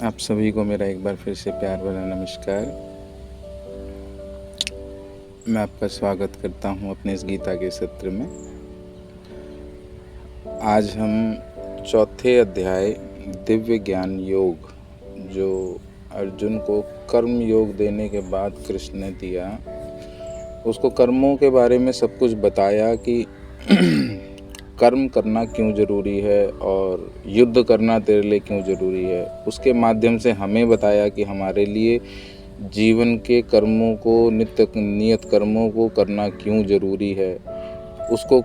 आप सभी को मेरा एक बार फिर से प्यार भरा नमस्कार। मैं आपका स्वागत करता हूं अपने इस गीता के सत्र में। आज हम चौथे अध्याय दिव्य ज्ञान योग, जो अर्जुन को कर्म योग देने के बाद कृष्ण ने दिया, उसको कर्मों के बारे में सब कुछ बताया कि कर्म करना क्यों ज़रूरी है और युद्ध करना तेरे लिए क्यों ज़रूरी है। उसके माध्यम से हमें बताया कि हमारे लिए जीवन के कर्मों को, नियत कर्मों को करना क्यों ज़रूरी है। उसको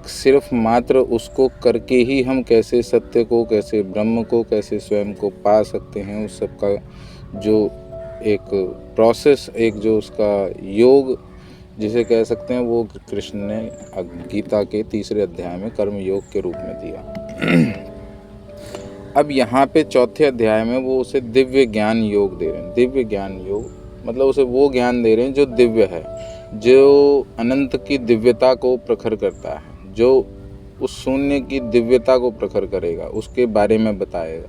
सिर्फ मात्र उसको करके ही हम कैसे सत्य को, कैसे ब्रह्म को, कैसे स्वयं को पा सकते हैं। उस सब का जो एक प्रोसेस, एक जो उसका योग जिसे कह सकते हैं, वो कृष्ण ने गीता के तीसरे अध्याय में कर्म योग के रूप में दिया। अब यहाँ पे चौथे अध्याय में वो उसे दिव्य ज्ञान योग दे रहे हैं। दिव्य ज्ञान योग मतलब उसे वो ज्ञान दे रहे हैं जो दिव्य है, जो अनंत की दिव्यता को प्रखर करता है, जो उस शून्य की दिव्यता को प्रखर करेगा, उसके बारे में बताएगा,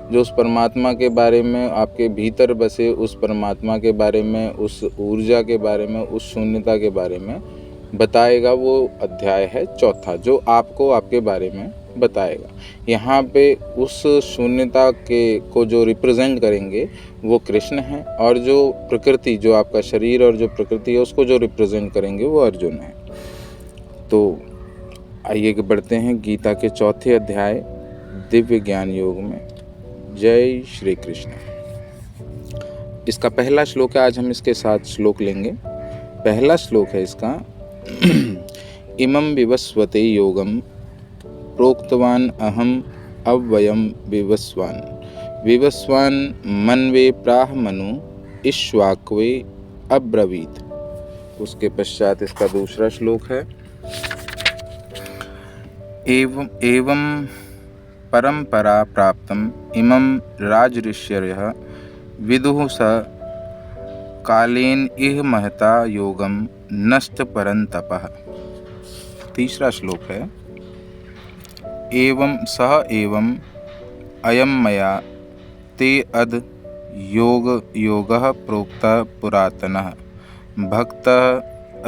जो उस परमात्मा के बारे में, आपके भीतर बसे उस परमात्मा के बारे में, उस ऊर्जा के बारे में, उस शून्यता के बारे में बताएगा। वो अध्याय है चौथा, जो आपको आपके बारे में बताएगा। यहाँ पे उस शून्यता को जो रिप्रेजेंट करेंगे वो कृष्ण हैं, और जो प्रकृति, जो आपका शरीर और जो प्रकृति है, उसको जो रिप्रेजेंट करेंगे वो अर्जुन है। तो आइए बढ़ते हैं गीता के चौथे अध्याय दिव्य ज्ञान योग में। जय श्री कृष्ण। इसका पहला श्लोक है, आज हम इसके 7 श्लोक लेंगे। पहला श्लोक है इसका, इमं विवस्वते योगम प्रोक्तवान अहम अव्ययम विवस्वान मनवे प्राह मनु इक्ष्वाक्वे अब्रवीत। उसके पश्चात इसका दूसरा श्लोक है, एवं परंपरा प्राप्तम इमं राजऋषयः विदुः स कालेन इह महता योगम नष्ट परंतपः। तीसरा श्लोक है, एवं सह एवं अयम मया ते अद योगः प्रोक्तः पुरातनः भक्तः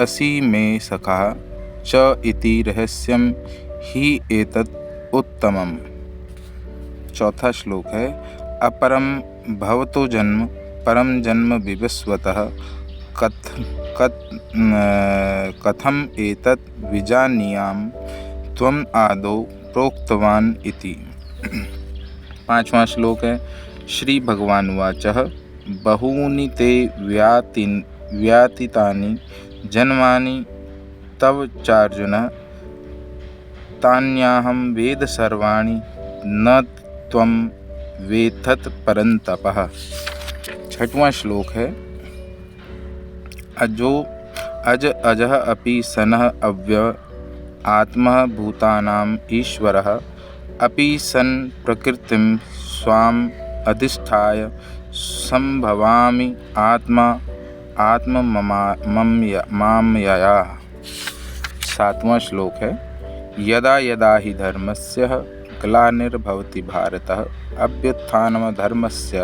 असि मे सखा च इति रहस्यम ही एतत् उत्तमम्। चौथा श्लोक है, अपरम भवतो जन्म परम जन्म विवस्वतः कथम एतत् विजानीयाम त्वम आदौ प्रोक्तवान इति। पांचवा श्लोक है, श्री भगवानुवाचः बहूनि ते व्यातीतानि जन्मानि तव चार्जुन तान्याहं वेद सर्वाणि न त्वं वेत्थत परंतपः। छठवां श्लोक है, अजः अपि सनः अव्यय आत्मा भूतानां ईश्वरः अपि सन् प्रकृतिं स्वाम् अधिष्ठाय संभवामि मामयया। सातवां श्लोक है, यदा यदा हि धर्मस्य ग्लानिर्भवति भारत अभ्युत्थानमधर्मस्य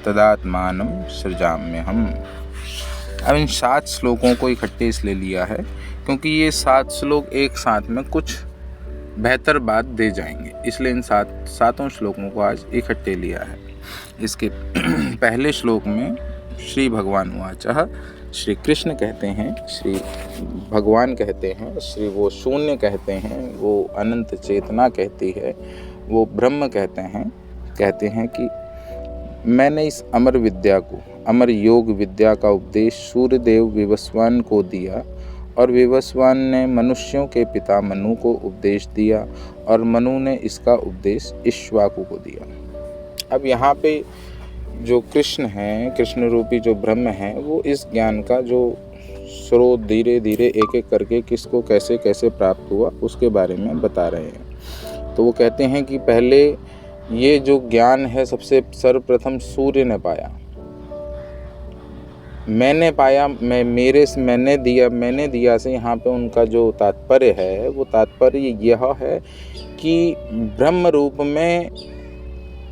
तदात्मानं सृजाम्यहम्। अब इन 7 श्लोकों को इकट्ठे इसलिए लिया है क्योंकि ये 7 श्लोक एक साथ में कुछ बेहतर बात दे जाएंगे, इसलिए इन 7 श्लोकों को आज इकट्ठे लिया है। इसके पहले श्लोक में श्री भगवान वाचः, श्री कृष्ण कहते हैं, श्री भगवान कहते हैं, श्री वो शून्य कहते हैं, वो अनंत चेतना कहती है, वो ब्रह्म कहते हैं कि मैंने इस अमर विद्या को, अमर योग विद्या का उपदेश सूर्यदेव विवस्वान को दिया, और विवस्वान ने मनुष्यों के पिता मनु को उपदेश दिया, और मनु ने इसका उपदेश इक्ष्वाकु को दिया। अब यहाँ पे जो कृष्ण हैं, कृष्ण रूपी जो ब्रह्म है, वो इस ज्ञान का जो स्रोत धीरे धीरे एक एक करके किसको कैसे कैसे प्राप्त हुआ उसके बारे में बता रहे हैं। तो वो कहते हैं कि पहले ये जो ज्ञान है सबसे सर्वप्रथम सूर्य ने पाया, मैंने पाया, मैंने दिया से यहाँ पे उनका जो तात्पर्य है, वो तात्पर्य यह है कि ब्रह्म रूप में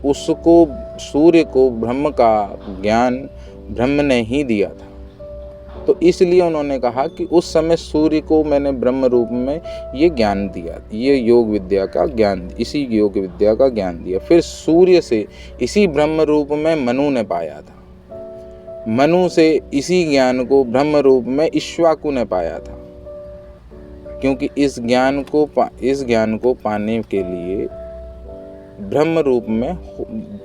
उसको सूर्य को ब्रह्म का ज्ञान ब्रह्म ने ही दिया था। तो इसलिए उन्होंने कहा कि उस समय सूर्य को मैंने ब्रह्म रूप में ये ज्ञान दिया, ये योग विद्या का ज्ञान, इसी योग विद्या का ज्ञान दिया। फिर सूर्य से इसी ब्रह्म रूप में मनु ने पाया था, मनु से इसी ज्ञान को ब्रह्म रूप में इक्ष्वाकु ने पाया था, क्योंकि इस ज्ञान को पाने के लिए ब्रह्म रूप में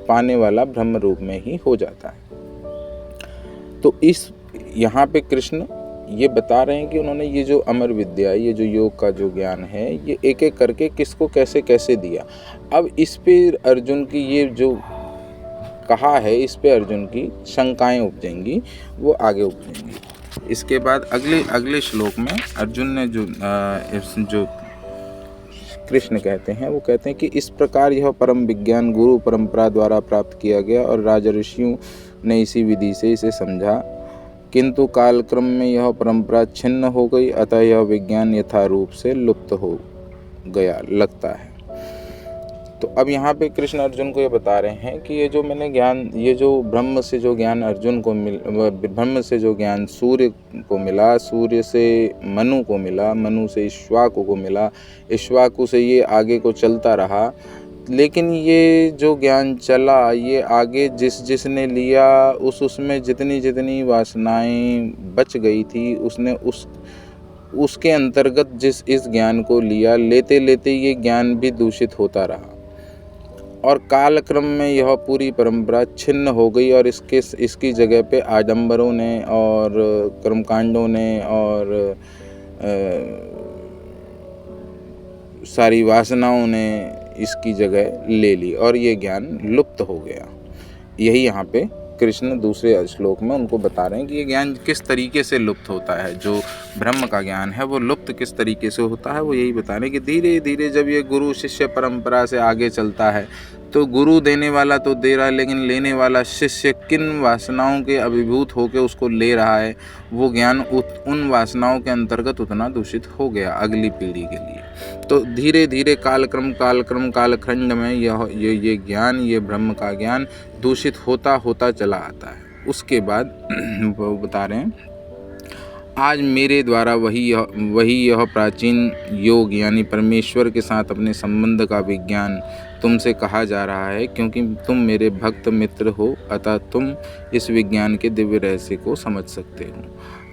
पाने वाला ब्रह्म रूप में ही हो जाता है। तो इस यहाँ पे कृष्ण ये बता रहे हैं कि उन्होंने ये जो अमर विद्या, ये जो योग का जो ज्ञान है, ये एक एक करके किसको कैसे कैसे दिया। अब इस पे अर्जुन की ये जो कहा है, इस पे अर्जुन की शंकाएं उपजेंगी, वो आगे उपजेंगी। इसके बाद अगले श्लोक में अर्जुन ने जो कृष्ण कहते हैं, वो कहते हैं कि इस प्रकार यह परम विज्ञान गुरु परंपरा द्वारा प्राप्त किया गया और राज ऋषियों ने इसी विधि से इसे समझा, किंतु कालक्रम में यह परंपरा छिन्न हो गई, अतः यह विज्ञान यथारूप से लुप्त हो गया लगता है। तो अब यहाँ पे कृष्ण अर्जुन को ये बता रहे हैं कि ये जो मैंने ज्ञान, ये जो ब्रह्म से जो ज्ञान अर्जुन को ब्रह्म से जो ज्ञान सूर्य को मिला, सूर्य से मनु को मिला, मनु से इक्ष्वाकु को मिला, इक्ष्वाकु से ये आगे को चलता रहा, लेकिन ये जो ज्ञान चला, ये आगे जिसने लिया उसमें जितनी वासनाएं बच गई थी, उसने उसके अंतर्गत इस ज्ञान को लिया, लेते लेते ये ज्ञान भी दूषित होता रहा और कालक्रम में यह पूरी परंपरा छिन्न हो गई और इसकी जगह पे आडंबरों ने और कर्मकांडों ने और सारी वासनाओं ने इसकी जगह ले ली और ये ज्ञान लुप्त हो गया। यही यहाँ पे कृष्ण दूसरे श्लोक में उनको बता रहे हैं कि ये ज्ञान किस तरीके से लुप्त होता है, जो ब्रह्म का ज्ञान है वो लुप्त किस तरीके से होता है। वो यही बता रहे हैं कि धीरे धीरे जब ये गुरु शिष्य परंपरा से आगे चलता है, तो गुरु देने वाला तो दे रहा है, लेकिन लेने वाला शिष्य किन वासनाओं के अभिभूत होकर उसको ले रहा है, वो ज्ञान उन वासनाओं के अंतर्गत उतना दूषित हो गया अगली पीढ़ी के लिए। तो धीरे धीरे कालखंड में ये ज्ञान, ये ब्रह्म का ज्ञान दूषित होता चला आता है। उसके बाद वो बता रहे हैं, आज मेरे द्वारा वही यह प्राचीन योग यानी परमेश्वर के साथ अपने संबंध का विज्ञान तुमसे कहा जा रहा है, क्योंकि तुम मेरे भक्त मित्र हो, अतः तुम इस विज्ञान के दिव्य रहस्य को समझ सकते हो।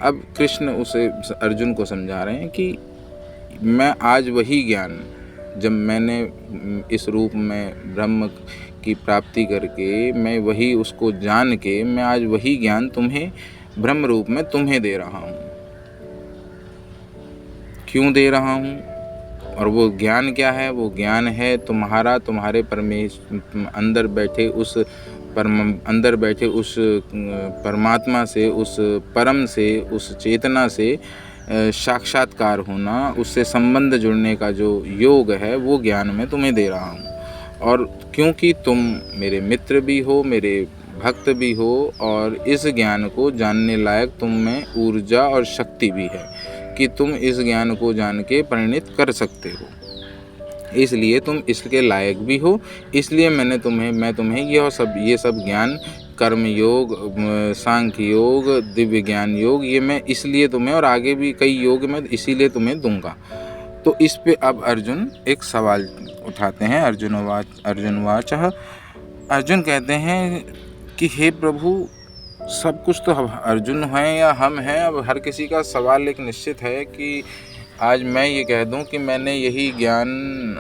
अब कृष्ण उसे अर्जुन को समझा रहे हैं कि मैं आज वही ज्ञान, जब मैंने इस रूप में ब्रह्म की प्राप्ति करके मैं वही उसको जान के, मैं आज वही ज्ञान तुम्हें ब्रह्म रूप में तुम्हें दे रहा हूँ। क्यों दे रहा हूँ? और वो ज्ञान क्या है? वो ज्ञान है तुम्हारे अंदर बैठे उस परमात्मा से, उस परम से, उस चेतना से साक्षात्कार होना, उससे संबंध जुड़ने का जो योग है, वो ज्ञान मैं तुम्हें दे रहा हूँ। और क्योंकि तुम मेरे मित्र भी हो, मेरे भक्त भी हो, और इस ज्ञान को जानने लायक तुम में ऊर्जा और शक्ति भी है कि तुम इस ज्ञान को जान के परिणित कर सकते हो, इसलिए तुम इसके लायक भी हो। इसलिए मैं तुम्हें ये सब ज्ञान, कर्म योग, सांख्य योग, दिव्य ज्ञान योग, ये मैं इसलिए तुम्हें, और आगे भी कई योग मैं इसीलिए तुम्हें दूंगा। तो इस पे अब अर्जुन एक सवाल उठाते हैं। अर्जुन कहते हैं कि हे प्रभु, सब कुछ तो अर्जुन हैं या हम हैं, अब हर किसी का सवाल एक निश्चित है कि आज मैं ये कह दूं कि मैंने यही ज्ञान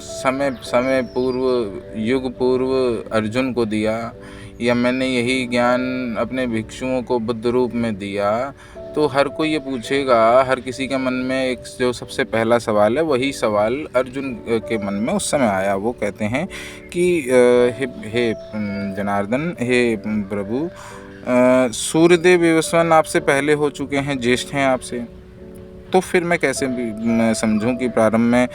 समय पूर्व, युग पूर्व अर्जुन को दिया, या मैंने यही ज्ञान अपने भिक्षुओं को बुद्ध रूप में दिया, तो हर कोई ये पूछेगा, हर किसी के मन में एक जो सबसे पहला सवाल है, वही सवाल अर्जुन के मन में उस समय आया। वो कहते हैं कि हे जनार्दन, हे प्रभु, सूर्यदेव विवस्वान आपसे पहले हो चुके हैं, ज्येष्ठ हैं आपसे, तो फिर मैं कैसे समझूं कि प्रारंभ में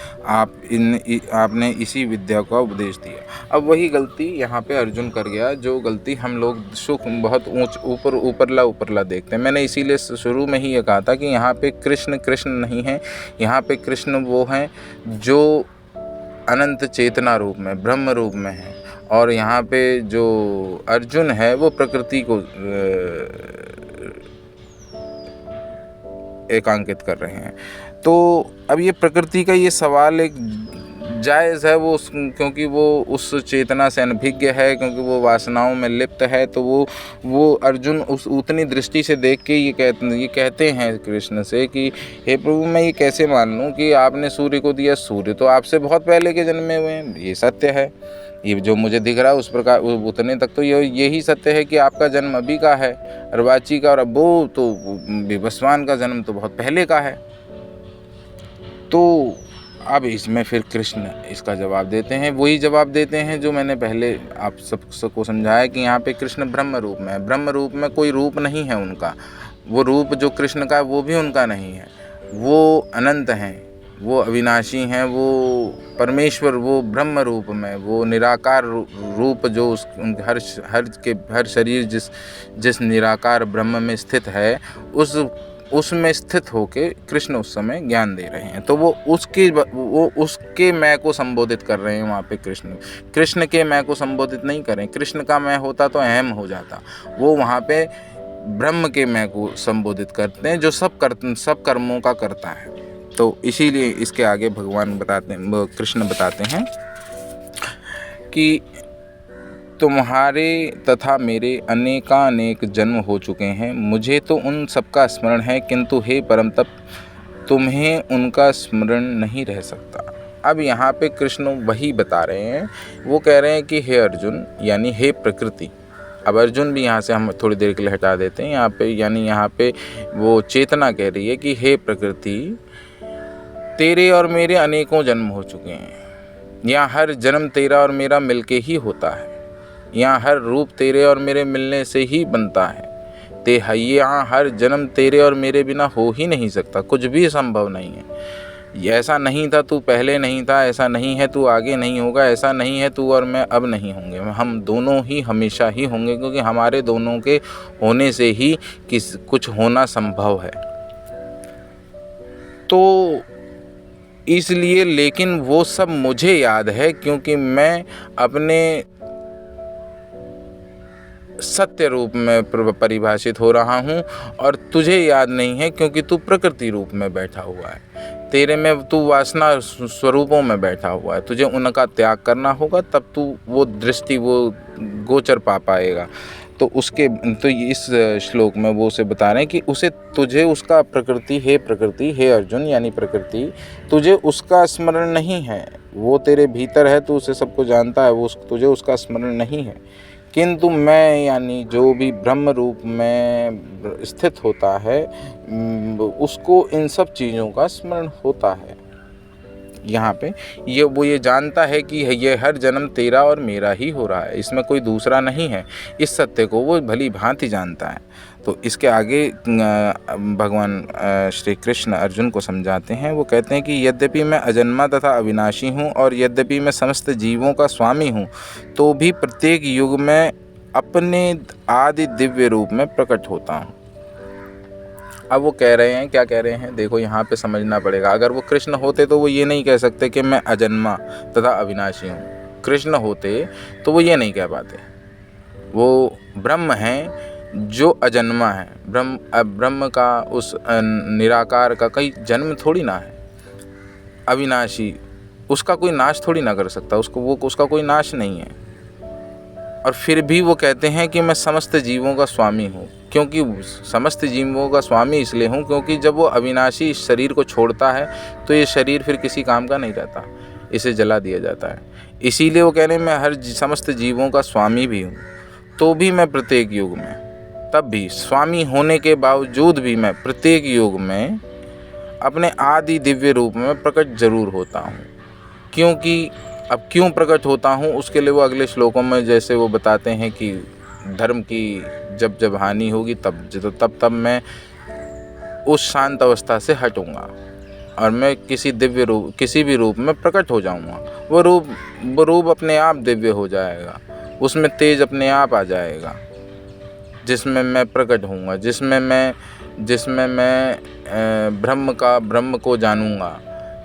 आपने इसी विद्या का उपदेश दिया। अब वही गलती यहाँ पे अर्जुन कर गया, जो गलती हम लोग बहुत ऊपरला देखते हैं। मैंने इसीलिए शुरू में ही ये कहा था कि यहाँ पे कृष्ण नहीं है, यहाँ पे कृष्ण वो हैं जो अनंत चेतना रूप में, ब्रह्म रूप में है। और यहाँ पे जो अर्जुन है वो प्रकृति को एकांकित कर रहे हैं। तो अब ये प्रकृति का ये सवाल एक जायज़ है, क्योंकि वो उस चेतना से अनभिज्ञ है, क्योंकि वो वासनाओं में लिप्त है। तो वो अर्जुन उस उतनी दृष्टि से देख के ये कहते हैं कृष्ण से कि हे प्रभु, मैं ये कैसे मान लूँ कि आपने सूर्य को दिया? सूर्य तो आपसे बहुत पहले के जन्मे हुए हैं, ये सत्य है। ये जो मुझे दिख रहा है उस प्रकार उतने तक तो यही सत्य है कि आपका जन्म अभी का है अर्वाची का, और वो तो विवस्वान का जन्म तो बहुत पहले का है। तो अब इसमें फिर कृष्ण इसका जवाब देते हैं, वही जवाब देते हैं जो मैंने पहले आप सबको समझाया कि यहाँ पे कृष्ण ब्रह्म रूप में है। ब्रह्म रूप में कोई रूप नहीं है उनका, वो रूप जो कृष्ण का है वो भी उनका नहीं है। वो अनंत हैं, वो अविनाशी हैं, वो परमेश्वर, वो ब्रह्म रूप में, वो निराकार रूप जो हर शरीर जिस निराकार ब्रह्म में स्थित है उसमें स्थित होके कृष्ण उस समय ज्ञान दे रहे हैं। तो वो उसके मैं को संबोधित कर रहे हैं वहाँ पे। कृष्ण के मैं को संबोधित नहीं करें। कृष्ण का मैं होता तो अहम हो जाता। वो वहाँ पे ब्रह्म के मैं को संबोधित करते हैं जो सब कर्मों का करता है। तो इसीलिए इसके आगे कृष्ण बताते हैं कि तुम्हारे तथा मेरे अनेकानेक जन्म हो चुके हैं, मुझे तो उन सबका स्मरण है, किंतु हे परम तप, तुम्हें उनका स्मरण नहीं रह सकता। अब यहाँ पे कृष्ण वही बता रहे हैं। वो कह रहे हैं कि हे अर्जुन, यानी हे प्रकृति। अब अर्जुन भी यहाँ से हम थोड़ी देर के लिए हटा देते हैं यहाँ पे, यानी यहाँ पे वो चेतना कह रही है कि हे प्रकृति, तेरे और मेरे अनेकों जन्म हो चुके हैं। यहाँ हर जन्म तेरा और मेरा मिलके ही होता है। यहाँ हर रूप तेरे और मेरे मिलने से ही बनता है। यहाँ हर जन्म तेरे और मेरे बिना हो ही नहीं सकता, कुछ भी संभव नहीं है। ऐसा नहीं था तू पहले नहीं था, ऐसा नहीं है तू आगे नहीं होगा, ऐसा नहीं है तू और मैं अब नहीं होंगे, हम दोनों ही हमेशा ही होंगे, क्योंकि हमारे दोनों के होने से ही कुछ होना संभव है। तो इसलिए, लेकिन वो सब मुझे याद है क्योंकि मैं अपने सत्य रूप में परिभाषित हो रहा हूँ, और तुझे याद नहीं है क्योंकि तू प्रकृति रूप में बैठा हुआ है। तेरे में तू वासना स्वरूपों में बैठा हुआ है, तुझे उनका त्याग करना होगा, तब तू वो दृष्टि, वो गोचर पा पाएगा। तो इस श्लोक में वो उसे बता रहे हैं कि तुझे उसका प्रकृति, हे अर्जुन, यानी प्रकृति, तुझे उसका स्मरण नहीं है। वो तेरे भीतर है, तू उसे सबको जानता है, तुझे उसका स्मरण नहीं है। किंतु मैं, यानी जो भी ब्रह्म रूप में स्थित होता है, उसको इन सब चीज़ों का स्मरण होता है। यहाँ पे वो ये जानता है कि ये हर जन्म तेरा और मेरा ही हो रहा है, इसमें कोई दूसरा नहीं है। इस सत्य को वो भली भांति जानता है। तो इसके आगे भगवान श्री कृष्ण अर्जुन को समझाते हैं। वो कहते हैं कि यद्यपि मैं अजन्मा तथा अविनाशी हूँ और यद्यपि मैं समस्त जीवों का स्वामी हूँ, तो भी प्रत्येक युग में अपने आदि दिव्य रूप में प्रकट होता हूँ। अब वो कह रहे हैं, क्या कह रहे हैं, देखो यहाँ पे समझना पड़ेगा। अगर वो कृष्ण होते तो वो ये नहीं कह सकते कि मैं अजन्मा तथा अविनाशी हूँ। कृष्ण होते तो वो ये नहीं कह पाते। वो ब्रह्म हैं जो अजन्मा है। ब्रह्म का, उस निराकार का कहीं जन्म थोड़ी ना है। अविनाशी, उसका कोई नाश थोड़ी ना कर सकता, उसका कोई नाश नहीं है। और फिर भी वो कहते हैं कि मैं समस्त जीवों का स्वामी हूँ। क्योंकि समस्त जीवों का स्वामी इसलिए हूँ क्योंकि जब वो अविनाशी इस शरीर को छोड़ता है तो ये शरीर फिर किसी काम का नहीं रहता, इसे जला दिया जाता है। इसीलिए वो कह रहे हैं मैं समस्त जीवों का स्वामी भी हूँ। तो भी मैं प्रत्येक युग में, तब भी स्वामी होने के बावजूद भी मैं प्रत्येक युग में अपने आदि दिव्य रूप में प्रकट जरूर होता हूँ। क्योंकि अब क्यों प्रकट होता हूँ उसके लिए वो अगले श्लोकों में जैसे वो बताते हैं कि धर्म की जब जब हानि होगी तब मैं उस शांत अवस्था से हटूँगा और मैं किसी भी रूप में प्रकट हो जाऊँगा। वो रूप अपने आप दिव्य हो जाएगा, उसमें तेज अपने आप आ जाएगा, जिसमें मैं प्रकट होऊंगा, जिसमें मैं ब्रह्म को जानूंगा,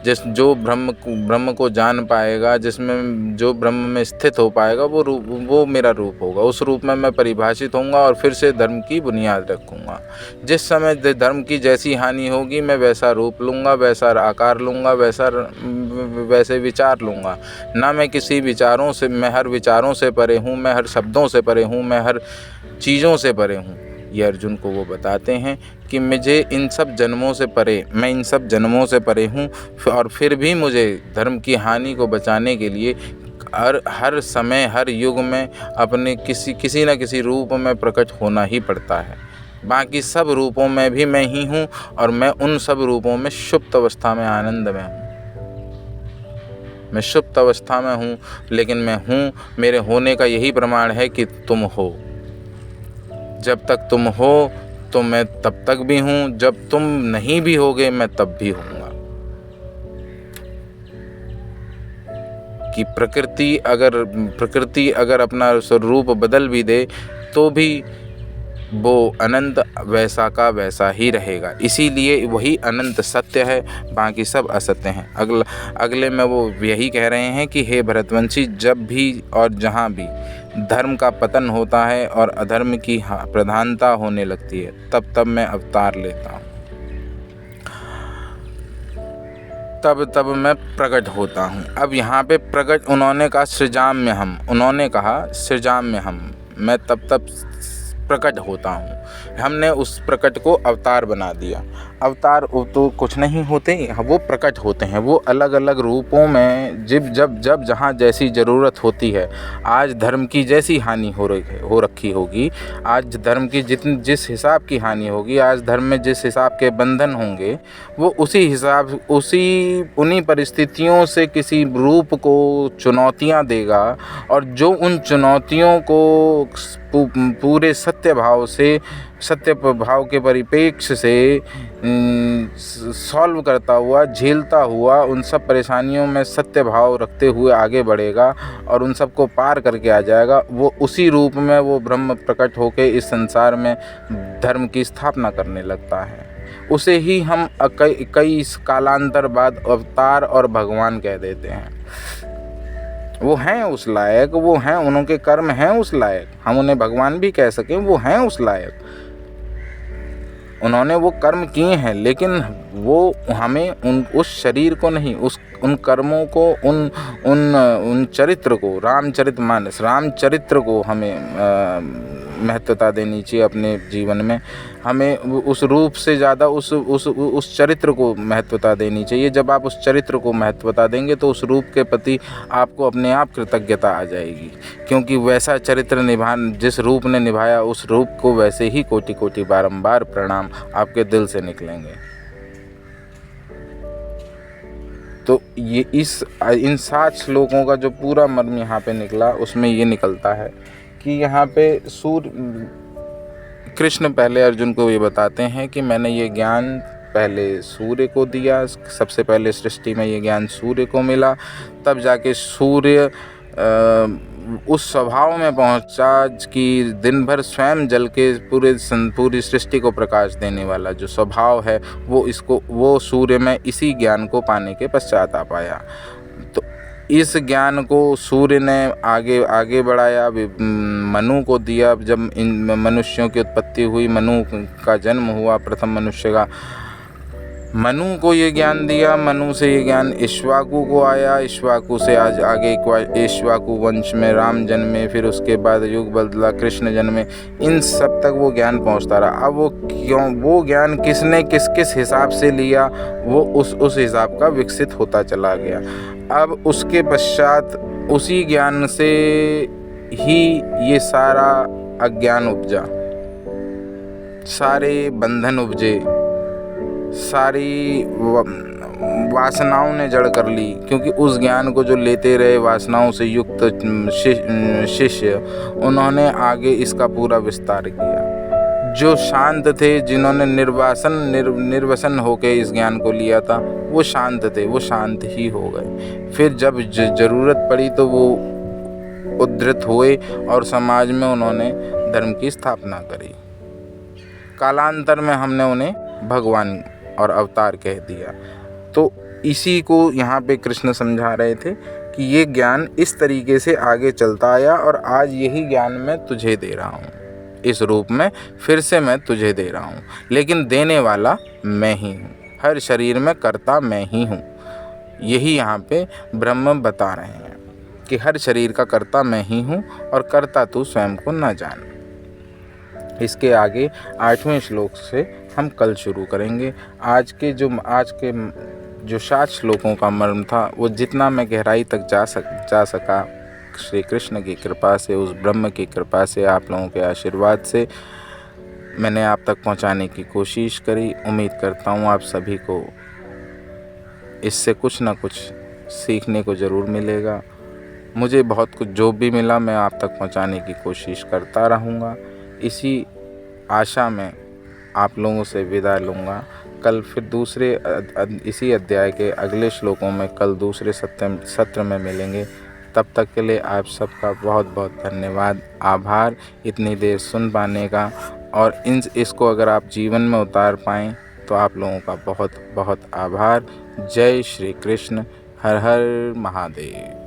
जो ब्रह्म को जान पाएगा, जिसमें जो ब्रह्म में स्थित हो पाएगा, वो मेरा रूप होगा। उस रूप में मैं परिभाषित होऊंगा और फिर से धर्म की बुनियाद रखूंगा। जिस समय धर्म की जैसी हानि होगी मैं वैसा रूप लूँगा, वैसा आकार लूँगा, वैसे विचार लूँगा। ना मैं किसी विचारों से, मैं हर विचारों से परे हूँ, मैं हर शब्दों से परे हूँ, मैं हर चीज़ों से परे हूँ। ये अर्जुन को वो बताते हैं कि मुझे इन सब जन्मों से परे, मैं इन सब जन्मों से परे हूँ और फिर भी मुझे धर्म की हानि को बचाने के लिए हर समय, हर युग में अपने किसी न किसी रूप में प्रकट होना ही पड़ता है। बाकी सब रूपों में भी मैं ही हूँ और मैं उन सब रूपों में सुप्त अवस्था में आनंद में हूँ। मैं सुप्त अवस्था में हूँ, लेकिन मैं हूँ। मेरे होने का यही प्रमाण है कि तुम हो। जब तक तुम हो तो मैं तब तक भी हूँ, जब तुम नहीं भी होगे मैं तब भी हूँगा। कि प्रकृति अगर अपना स्वरूप बदल भी दे तो भी वो अनंत वैसा का वैसा ही रहेगा। इसीलिए वही अनंत सत्य है, बाकी सब असत्य हैं। अगले में वो यही कह रहे हैं कि हे भरतवंशी, जब भी और जहाँ भी धर्म का पतन होता है और अधर्म की प्रधानता होने लगती है, तब मैं अवतार लेता हूँ, तब मैं प्रकट होता हूँ। अब यहाँ पे प्रकट उन्होंने कहा सृजाम्य हम, उन्होंने कहा सृजाम्य हम, मैं तब प्रकट होता हूँ। हमने उस प्रकट को अवतार बना दिया। अवतार तो कुछ नहीं होते, वो प्रकट होते हैं। वो अलग अलग रूपों में जब जहाँ जैसी ज़रूरत होती है। आज धर्म की जैसी हानि हो रखी होगी, आज धर्म की जिस हिसाब की हानि होगी, आज धर्म में जिस हिसाब के बंधन होंगे, वो उन्हीं परिस्थितियों से किसी रूप को चुनौतियाँ देगा और जो उन चुनौतियों को पूरे सत्य भाव के परिप्रेक्ष्य से सॉल्व करता हुआ, झेलता हुआ, उन सब परेशानियों में सत्य भाव रखते हुए आगे बढ़ेगा और उन सब को पार करके आ जाएगा। वो उसी रूप में वो ब्रह्म प्रकट होकर इस संसार में धर्म की स्थापना करने लगता है। उसे ही हम कई कालांतर बाद अवतार और भगवान कह देते हैं। वो हैं उस लायक, वो हैं, उनके कर्म हैं उस लायक, हम उन्हें भगवान भी कह सकें, वो हैं उस लायक। उन्होंने वो कर्म किए हैं, लेकिन वो हमें उस शरीर को नहीं, उन कर्मों को, उन चरित्र को, रामचरित्र को हमें महत्वता देनी चाहिए अपने जीवन में। हमें उस रूप से ज़्यादा उस चरित्र को महत्वता देनी चाहिए। जब आप उस चरित्र को महत्वता देंगे तो उस रूप के प्रति आपको अपने आप कृतज्ञता आ जाएगी, क्योंकि वैसा चरित्र जिस रूप ने निभाया, उस रूप को वैसे ही कोटि कोटि बारंबार प्रणाम आपके दिल से निकलेंगे। तो ये इन 7 श्लोकों का जो पूरा मर्म यहाँ पे निकला, उसमें ये निकलता है कि यहाँ पे कृष्ण पहले अर्जुन को ये बताते हैं कि मैंने ये ज्ञान पहले सूर्य को दिया, सबसे पहले सृष्टि में ये ज्ञान सूर्य को मिला, तब जाके सूर्य उस स्वभाव में पहुंचा कि दिन भर स्वयं जल के पूरी सृष्टि को प्रकाश देने वाला जो स्वभाव है, वो सूर्य में इसी ज्ञान को पाने के पश्चात आ पाया। तो इस ज्ञान को सूर्य ने आगे बढ़ाया, मनु को दिया। जब इन मनुष्यों की उत्पत्ति हुई, मनु का जन्म हुआ, प्रथम मनुष्य का, मनु को ये ज्ञान दिया। मनु से ये ज्ञान इक्ष्वाकु को आया, इक्ष्वाकु से आज आगे इक्ष्वाकु वंश में राम जन्मे, फिर उसके बाद युग बदला, कृष्ण जन्मे। इन सब तक वो ज्ञान पहुंचता रहा। अब वो ज्ञान किसने किस हिसाब से लिया, वो उस हिसाब का विकसित होता चला गया। अब उसके पश्चात उसी ज्ञान से ही ये सारा अज्ञान उपजा, सारे बंधन उपजे, सारी वासनाओं ने जड़ कर ली, क्योंकि उस ज्ञान को जो लेते रहे वासनाओं से युक्त शिष्य, उन्होंने आगे इसका पूरा विस्तार किया। जो शांत थे, जिन्होंने निर्वसन होकर इस ज्ञान को लिया था, वो शांत थे, वो शांत ही हो गए। फिर जब ज़रूरत पड़ी तो वो उद्धृत हुए और समाज में उन्होंने धर्म की स्थापना करी। कालांतर में हमने उन्हें भगवान और अवतार कह दिया। तो इसी को यहाँ पे कृष्ण समझा रहे थे कि ये ज्ञान इस तरीके से आगे चलता आया और आज यही ज्ञान मैं तुझे दे रहा हूँ, इस रूप में फिर से मैं तुझे दे रहा हूँ, लेकिन देने वाला मैं ही हूँ, हर शरीर में कर्ता मैं ही हूँ। यही यहाँ पे ब्रह्म बता रहे हैं कि हर शरीर का कर्ता मैं ही हूँ और कर्ता तू स्वयं को न जान। इसके आगे 8वें श्लोक से हम कल शुरू करेंगे। आज के जो 7 श्लोकों का मर्म था वो जितना मैं गहराई तक जा सका श्री कृष्ण की कृपा से, उस ब्रह्म की कृपा से, आप लोगों के आशीर्वाद से मैंने आप तक पहुंचाने की कोशिश करी। उम्मीद करता हूं आप सभी को इससे कुछ ना कुछ सीखने को ज़रूर मिलेगा। मुझे बहुत कुछ जो भी मिला मैं आप तक पहुंचाने की कोशिश करता रहूँगा। इसी आशा में आप लोगों से विदा लूँगा। कल फिर दूसरे इसी अध्याय के अगले श्लोकों में कल दूसरे सत्र में मिलेंगे। तब तक के लिए आप सबका बहुत बहुत धन्यवाद, आभार इतनी देर सुन पाने का। और इसको अगर आप जीवन में उतार पाएँ तो आप लोगों का बहुत बहुत आभार। जय श्री कृष्ण। हर हर महादेव।